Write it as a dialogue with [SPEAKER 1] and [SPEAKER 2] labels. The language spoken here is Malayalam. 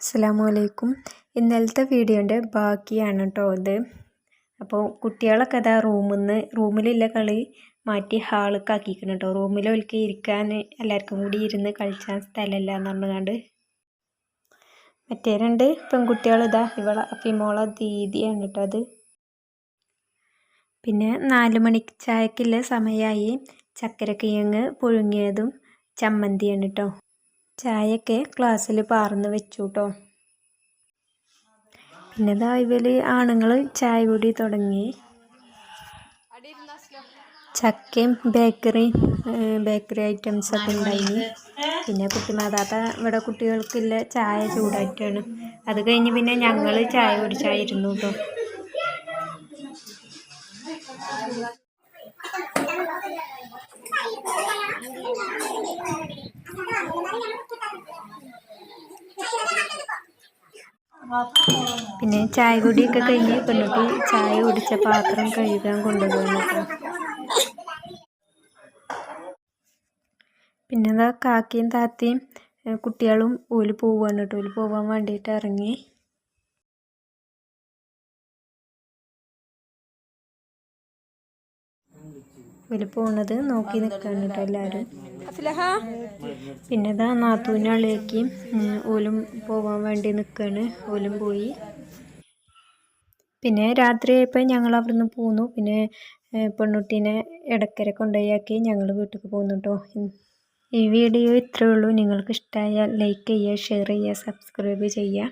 [SPEAKER 1] അസ്സലാമലൈക്കും. ഇന്നലത്തെ വീഡിയോൻ്റെ ബാക്കിയാണ് കേട്ടോ ഇത്. അപ്പോൾ കുട്ടികളൊക്കെ അതാ റൂമിലുള്ള കളി മാറ്റി ഹാളൊക്കെ ആക്കിക്കണം കേട്ടോ. റൂമിലൊക്കെ ഇരിക്കാൻ എല്ലാവർക്കും കൂടി ഇരുന്ന് കളിച്ചാൽ സ്ഥലമില്ല എന്ന് പറഞ്ഞുകൊണ്ട് മറ്റേ രണ്ട് പെൺകുട്ടികൾ ഇതാ ഇവളെ ഫിമോള ദീദിയാണ് കേട്ടോ അത്. പിന്നെ 4 മണിക്ക് ചായക്കുള്ള സമയമായി. ചക്കരക്കിഴങ്ങ് പുഴുങ്ങിയതും ചമ്മന്തിയാണ് കേട്ടോ. ചായയൊക്കെ ഗ്ലാസ്സിൽ പാർന്ന് വെച്ചു കേട്ടോ. പിന്നെ ഇതാ ഇവർ ആണുങ്ങൾ ചായ കൂടി തുടങ്ങി. ചക്കയും ബേക്കറി ഐറ്റംസൊക്കെ ഉണ്ടായിന്. പിന്നെ കുട്ടിമാതാത്ത ഇവിടെ കുട്ടികൾക്കുള്ള ചായ ചൂടായിട്ടാണ്. അത് കഴിഞ്ഞ് പിന്നെ ഞങ്ങൾ ചായ കുടിച്ചായിരുന്നു കേട്ടോ. പിന്നെ ചായ കുടിയൊക്കെ കഴിഞ്ഞ് പെൺകുട്ടി ചായ കുടിച്ച പാത്രം കഴുകാൻ കൊണ്ടുപോകുന്നു കേട്ടോ. പിന്നെ എന്താ കാക്കയും താത്തയും കുട്ടികളും ഓല് പോവുകയാണ് കേട്ടോ. ഓല് പോവാൻ വേണ്ടിയിട്ട് ഇറങ്ങി. ഓല് പോണത് നോക്കി നിൽക്കുകയാണ് കേട്ടോ എല്ലാവരും. പിന്നെ ഇതാ നാത്തൂനാളേക്ക് ഓലും പോവാൻ വേണ്ടി നിൽക്കുകയാണ്. ഓലും പോയി. പിന്നെ രാത്രിയായപ്പോൾ ഞങ്ങൾ അവിടുന്ന് പോന്നു. പിന്നെ പെൺകുട്ടീനെ ഇടക്കര കൊണ്ടുപോയാക്കി ഞങ്ങൾ വീട്ടിലേക്ക് പോന്നു കേട്ടോ. ഈ വീഡിയോ ഇത്രയേ ഉള്ളൂ. നിങ്ങൾക്ക് ഇഷ്ടമായാൽ ലൈക്ക് ചെയ്യുക, ഷെയർ ചെയ്യുക, സബ്സ്ക്രൈബ് ചെയ്യുക.